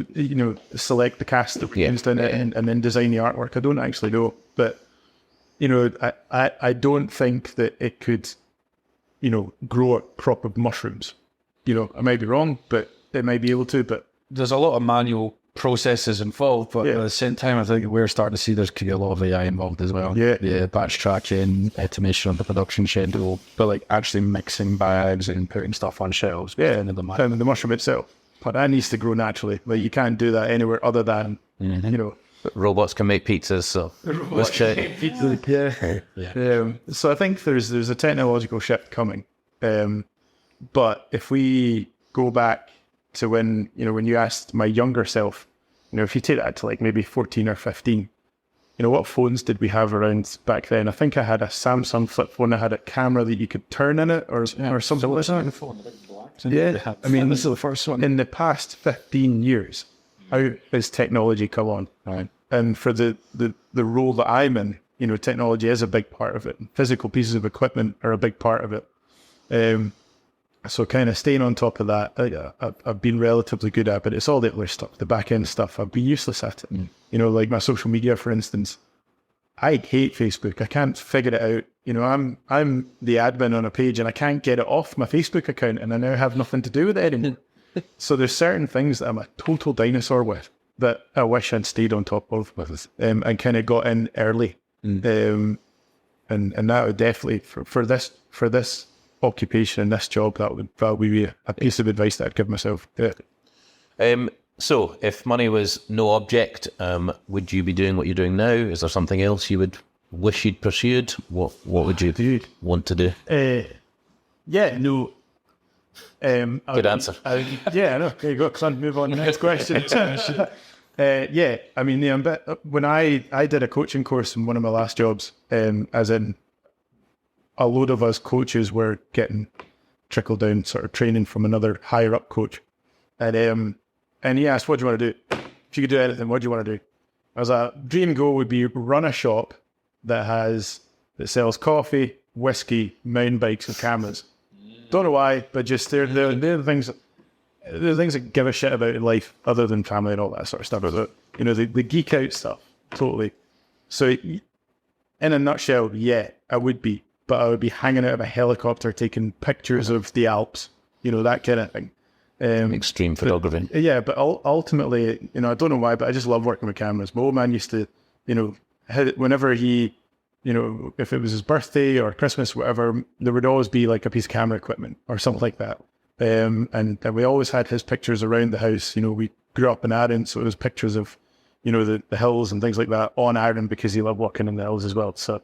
select the cast that we used in it, and then design the artwork. I don't actually know, but I don't think that it could, grow a crop of mushrooms. I might be wrong, but it might be able to. But there's a lot of manual processes involved, but at the same time, I think we're starting to see there's could be a lot of AI involved as well. Yeah, batch tracking, automation of the production schedule, but like actually mixing bags and putting stuff on shelves. And the mushroom itself, but that needs to grow naturally. Like you can't do that anywhere other than But robots can make pizzas, so watch it. So I think there's a technological shift coming. But if we go back to when you asked my younger self, if you take that to like maybe 14 or 15, what phones did we have around back then? I think I had a Samsung flip phone. I had a camera that you could turn in it or something like that. Yeah, I mean, this is the first one. In the past 15 years, how has technology come on? Right. And for the role that I'm in, technology is a big part of it. Physical pieces of equipment are a big part of it. So kind of staying on top of that, I've been relatively good at, but it's all the other stuff, the back end stuff. I've been useless at it. Like my social media, for instance. I hate Facebook. I can't figure it out. I'm the admin on a page and I can't get it off my Facebook account, and I now have nothing to do with it anymore. So there's certain things that I'm a total dinosaur with that I wish I'd stayed on top of and kind of got in early. And that would definitely for this occupation and this job, that would be a piece of advice that I'd give myself. So if money was no object, would you be doing what you're doing now? Is there something else you would wish you'd pursued? What would you want to do? Good answer. I know. There you go. Son, move on to the next question. I mean, when I did a coaching course in one of my last jobs, as in a load of us coaches were getting trickled down sort of training from another higher up coach. And he asked, what do you want to do? If you could do anything, what do you want to do? I was like, dream goal would be run a shop that sells coffee, whiskey, mountain bikes and cameras. Don't know why, but just they're the things that give a shit about in life other than family and all that sort of stuff. But, the geek out stuff, totally. So in a nutshell, I would be. but I would be hanging out of a helicopter taking pictures of the Alps, that kind of thing. Extreme photography. Yeah, but ultimately, I don't know why, but I just love working with cameras. My old man used to, whenever he, if it was his birthday or Christmas, whatever, there would always be like a piece of camera equipment or something like that. And we always had his pictures around the house. We grew up in Arran, so it was pictures of, the hills and things like that on Arran because he loved walking in the hills as well. So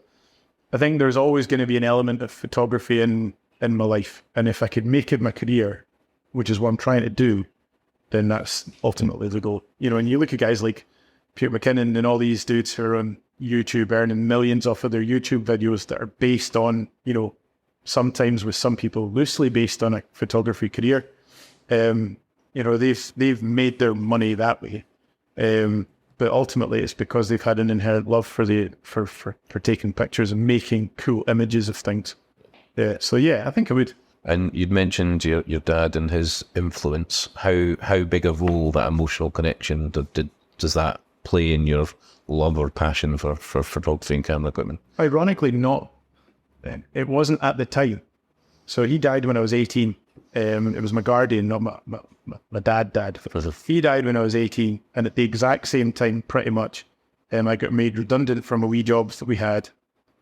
I think there's always going to be an element of photography in my life. And if I could make it my career, which is what I'm trying to do, then that's ultimately the goal. And you look at guys like Peter McKinnon and all these dudes who are on YouTube earning millions off of their YouTube videos that are based on, sometimes with some people loosely based on a photography career. They've made their money that way. But ultimately it's because they've had an inherent love for taking pictures and making cool images of things. So yeah, I think I would. And you'd mentioned your dad and his influence. How big a role that emotional connection does that play in your love or passion for photography and camera equipment? Ironically, not. It wasn't at the time. So he died when I was 18. It was my guardian, not my dad. He died when I was 18, and at the exact same time, pretty much, I got made redundant from a wee jobs that we had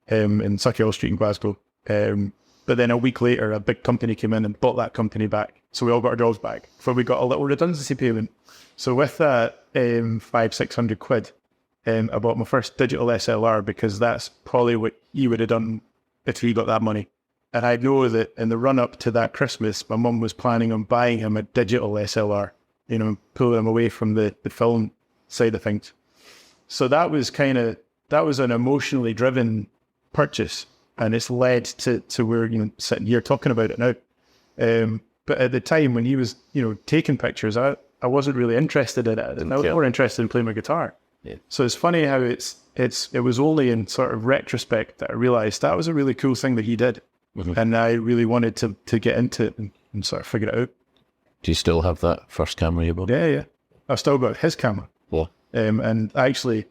in Suckyall Street in Glasgow. But then a week later, a big company came in and bought that company back. So we all got our jobs back. So we got a little redundancy payment. So with that, 500-600 quid, I bought my first digital SLR because that's probably what he would have done if he got that money. And I know that in the run up to that Christmas, my mum was planning on buying him a digital SLR, pulling him away from the film side of things. So that was an emotionally driven purchase. And it's led to where, sitting here talking about it now. But at the time when he was, taking pictures, I wasn't really interested in it. I was more interested in playing my guitar. Yeah. So it's funny how it was only in sort of retrospect that I realized that was a really cool thing that he did. Mm-hmm. And I really wanted to get into it and sort of figure it out. Do you still have that first camera you bought? Yeah. I've still got his camera. Yeah. And actually,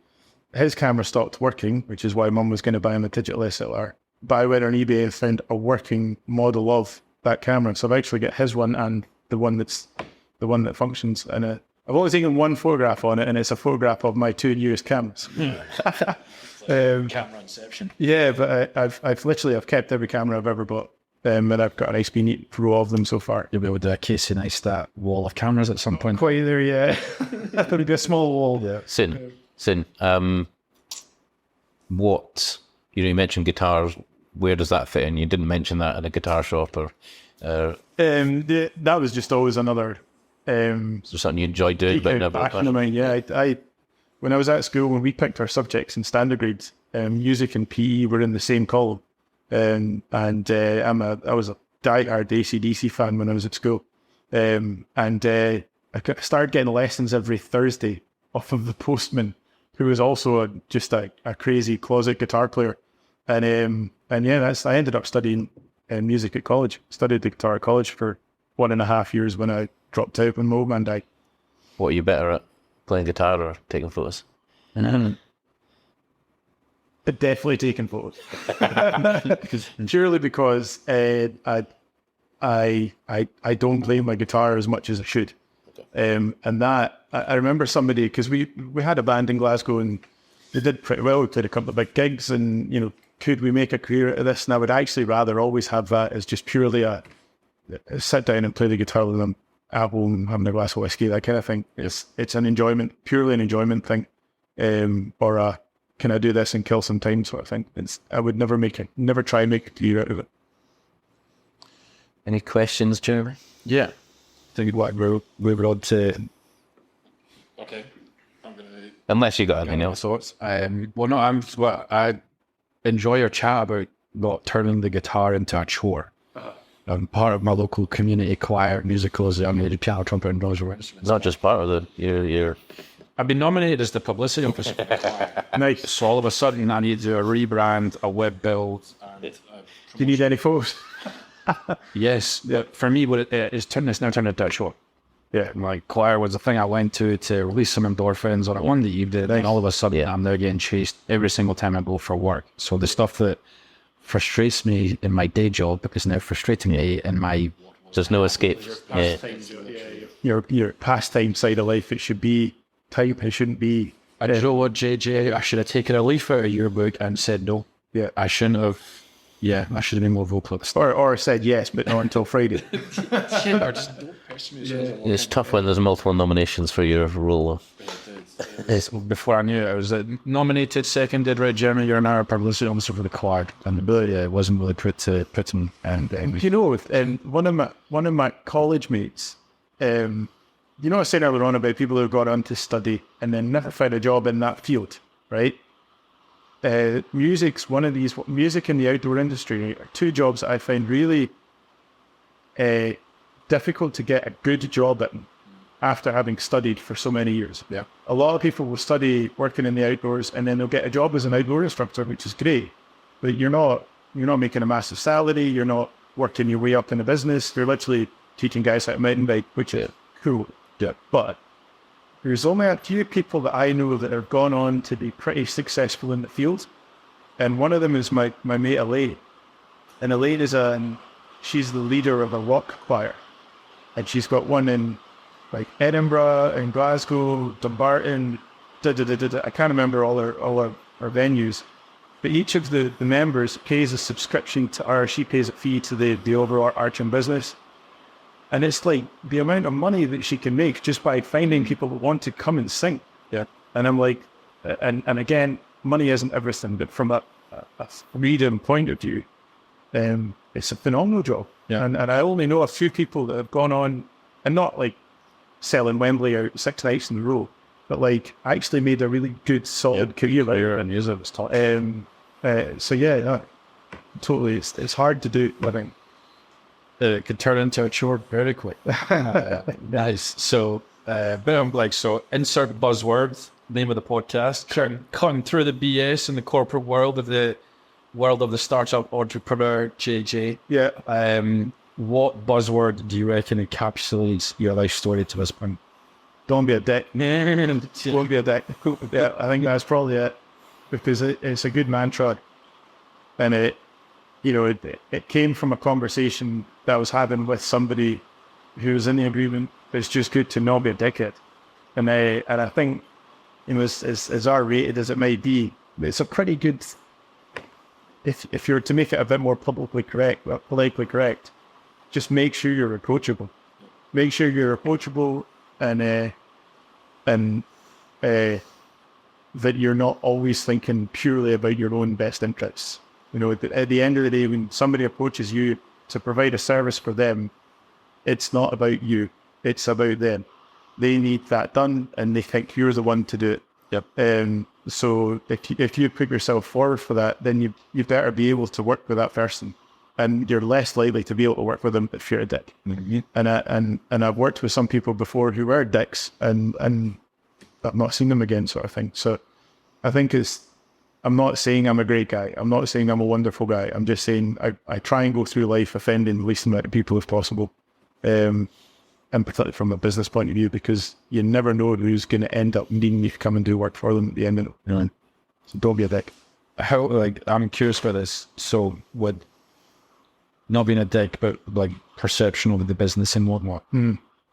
his camera stopped working, which is why Mum was going to buy him a digital SLR. But I went on eBay and found a working model of that camera. So I've actually got his one and the one that functions. And I've only taken one photograph on it, and it's a photograph of my two newest cameras. Camera inception. Yeah, but I've kept every camera I've ever bought. And I've got a nice neat row of them so far. You'll be able to do a Casey Neistat wall of cameras at some point. Quite there, yeah. That'll be a small wall. Yeah. Sin. What... You mentioned guitars. Where does that fit in? You didn't mention that in a guitar shop, or that was just always another. Is there something you enjoyed doing? Passion of mine, yeah. I when I was at school, when we picked our subjects in standard grades, music and PE were in the same column, and I was a diehard AC/DC fan when I was at school, and I started getting lessons every Thursday off of the postman, who was also just a crazy closet guitar player. And yeah, I ended up studying music at college. Studied the guitar at college for 1.5 years when I dropped out when my old man died. What are you better at, playing guitar or taking photos? Definitely taking photos. Purely because I don't play my guitar as much as I should. And that I remember somebody, because we had a band in Glasgow and they did pretty well. We played a couple of big gigs, and could we make a career out of this? And I would actually rather always have that as just purely a sit down and play the guitar with them at home, having a glass of whiskey, that kind of thing. It's purely an enjoyment thing, or a can I do this and kill some time sort of thing. I would never try and make a career out of it. Any questions, Jeremy? Yeah. I think we're on to. Okay. Unless you got anything else. Thoughts. I enjoy your chat about not turning the guitar into a chore. I'm part of my local community choir musicals. I'm a piano, trumpet, and those instruments. Not just part of your. I've been nominated as the publicity officer. Nice. So all of a sudden, I need to do a rebrand, a web build. Do you need any photos? Yes. Yeah. For me, what it is turned into a chore. Yeah, my choir was the thing I went to release some endorphins on it one evening, and all of a sudden I'm now getting chased every single time I go for work. So the stuff that frustrates me in my day job is now frustrating me in my... There's no escape. Yeah. Your pastime side of life, it should be type, it shouldn't be... I know what, JJ, I should have taken a leaf out of your book and said no. Yeah. I shouldn't have... Yeah, I should have been more vocal. Or said yes, but not until Friday. It's tough when there's multiple nominations for your role. Before I knew it, I was nominated, seconded, right, Jeremy, you're an hour publicity officer for the Card. And it wasn't really put him. And you know, one of my college mates, you know, I was saying earlier on about people who got on to study and then never found a job in that field, right? Music's one of these. Music in the outdoor industry are two jobs that I find really difficult to get a good job in after having studied for so many years. Yeah. A lot of people will study working in the outdoors and then they'll get a job as an outdoor instructor, which is great, but you're not making a massive salary. You're not working your way up in the business. You're literally teaching guys how to mountain bike, which is cool. Yeah. But there's only a few people that I know that have gone on to be pretty successful in the field. And one of them is my mate Elaine. And Elaine she's the leader of a rock choir. And she's got one in like Edinburgh and Glasgow, Dumbarton, I can't remember all her venues. But each of the members pays a subscription to her. She pays a fee to the overarching business. And it's like the amount of money that she can make just by finding people that want to come and sing. Yeah. And I'm like, and again, money isn't everything, but from a freedom point of view, it's a phenomenal job. Yeah. And I only know a few people that have gone on and not like selling Wembley out 6 nights in a row, but like actually made a really good, solid career there. And use it was taught. So yeah, totally. It's hard to do living. It could turn into a chore very quick. Nice. So, so insert buzzwords, name of the podcast. Sure. Cutting through the BS in the corporate world of the startup entrepreneur, JJ. Yeah. What buzzword do you reckon encapsulates your life story to this point? Don't be a dick. Don't be a dick. Yeah, I think that's probably it, because it's a good mantra, and it came from a conversation that I was having with somebody who was in the agreement. It's just good to not be a dickhead, and I think, as R-rated as it may be, it's a pretty good. If you're to make it a bit more politically correct, just make sure you're approachable. Make sure you're approachable, and that you're not always thinking purely about your own best interests. At the end of the day, when somebody approaches you to provide a service for them, it's not about you, it's about them. They need that done, and they think you're the one to do it. Yep. So if you put yourself forward for that, then you better be able to work with that person, and you're less likely to be able to work with them if you're a dick. Mm-hmm. And I've worked with some people before who were dicks, and I've not seen them again, sort of thing. So I think I'm not saying I'm a great guy. I'm not saying I'm a wonderful guy. I'm just saying I try and go through life offending the least amount of people as possible, and particularly from a business point of view, because you never know who's going to end up needing you to come and do work for them at the end of it. Yeah. So don't be a dick. I'm curious about this. So with not being a dick, but like perception of the business and whatnot,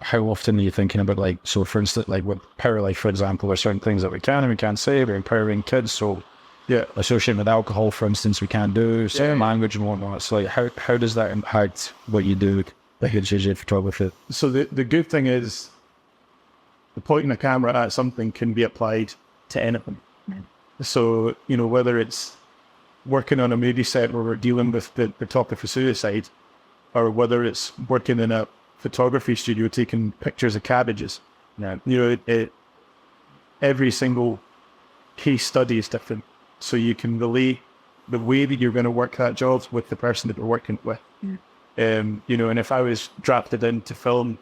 how often are you thinking about so for instance, like with Power Life, for example, there's certain things that we can and we can't say. We're empowering kids, so yeah, associated with alcohol, for instance, we can't do certain language and whatnot. So how does that impact what you do, like a JJ photographer? So the good thing is, the pointing a camera at something can be applied to anything. So whether it's working on a movie set where we're dealing with the topic of suicide, or whether it's working in a photography studio taking pictures of cabbages. Every single case study is different, so you can relate the way that you're going to work that job with the person that you're working with. And if I was drafted in to film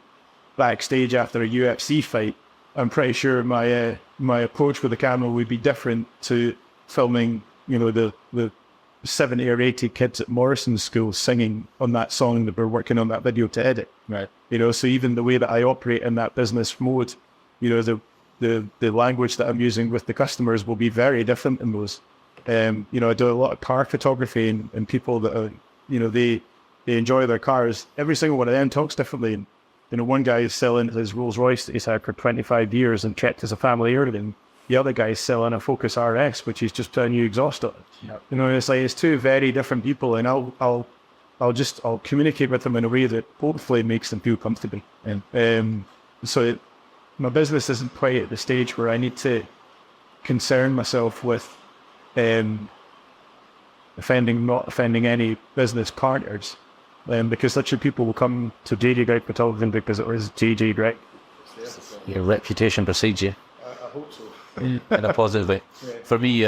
backstage after a UFC fight, I'm pretty sure my approach with the camera would be different to filming the 70 or 80 kids at Morrison School singing on that song that we're working on that video to edit. Right. So even the way that I operate in that business mode, the language that I'm using with the customers will be very different in those. You know, I do a lot of car photography, and people that are, you know, they enjoy their cars. Every single one of them talks differently. And, you know, one guy is selling his Rolls Royce that he's had for 25 years and kept as a family heirloom. The other guy is selling a Focus RS, which he's just put a new exhaust on. Yep. You know, it's like, it's two very different people, and I'll communicate with them in a way that hopefully makes them feel comfortable. So my business isn't quite at the stage where I need to concern myself with not offending any business partners, because literally people will come to JJ Greig Photography because it was JJ Greig. Your reputation precedes you. I hope so. In a positive way. Yeah. For me,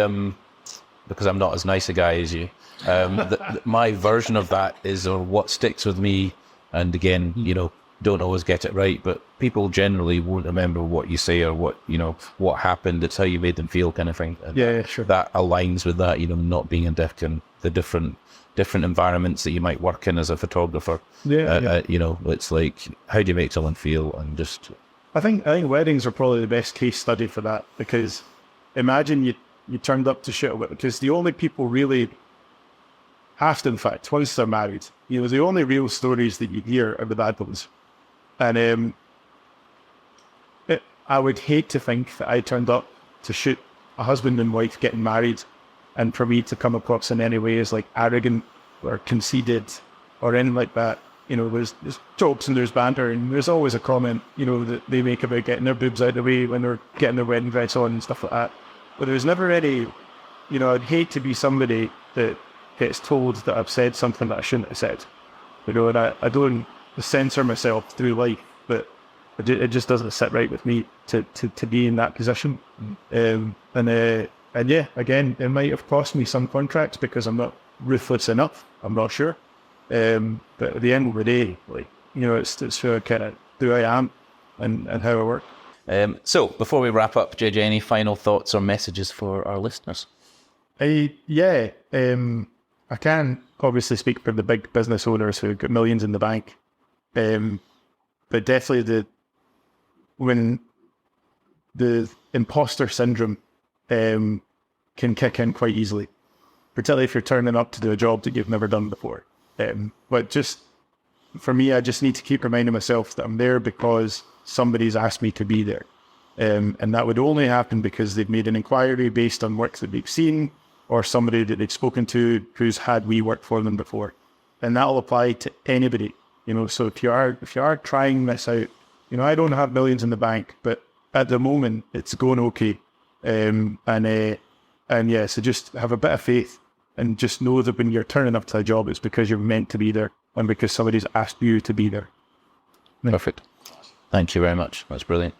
because I'm not as nice a guy as you, my version of that is, or what sticks with me, and again, you know, don't always get it right, but people generally won't remember what you say or what, you know, what happened. It's how you made them feel, kind of thing. And yeah, sure. That aligns with that, you know, not being a dick and the different environments that you might work in as a photographer. You know, it's like, how do you make someone feel? And just, I think weddings are probably the best case study for that, because imagine you turned up to shoot a wedding, because the only people really have to, in fact, once they're married, you know, the only real stories that you hear are the bad ones. And I would hate to think that I turned up to shoot a husband and wife getting married, and for me to come across in any way as like arrogant or conceited or anything like that. You know, there's jokes and there's banter, and there's always a comment, you know, that they make about getting their boobs out of the way when they're getting their wedding dress on and stuff like that. But there's never any, you know, I'd hate to be somebody that gets told that I've said something that I shouldn't have said. You know, and I don't censor myself through life, but it just doesn't sit right with me to be in that position. And yeah, again, it might have cost me some contracts because I'm not ruthless enough. I'm not sure. But at the end of the day, like, you know, it's who I kind of who I am and how I work. So before we wrap up, JJ, any final thoughts or messages for our listeners? I can't obviously speak for the big business owners who've got millions in the bank, but definitely when the imposter syndrome can kick in quite easily, particularly if you're turning up to do a job that you've never done before. But just for me, I just need to keep reminding myself that I'm there because somebody's asked me to be there. And that would only happen because they've made an inquiry based on work that they've seen, or somebody that they've spoken to who's had we work for them before. And that'll apply to anybody, you know. So if you are trying this out, you know, I don't have millions in the bank, but at the moment it's going okay. And yeah, so just have a bit of faith and just know that when you're turning up to a job, it's because you're meant to be there and because somebody's asked you to be there. Perfect. Thank you very much. That's brilliant.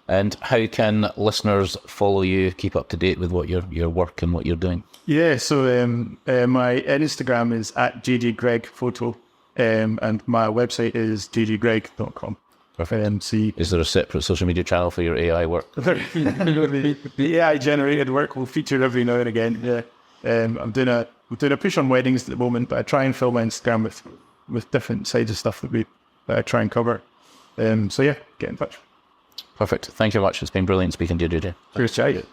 And how can listeners follow you, keep up to date with what your work and what you're doing? Yeah, so my Instagram is at JJGreigPhoto, and my website is jjgreig.com. Perfect. Is there a separate social media channel for your AI work? The AI generated work will feature every now and again. Yeah, I'm doing a push on weddings at the moment, but I try and fill my Instagram with different sides of stuff that I try and cover. So yeah, get in touch. Perfect. Thank you very much. It's been brilliant speaking to you, JJ. Cheers, Jay.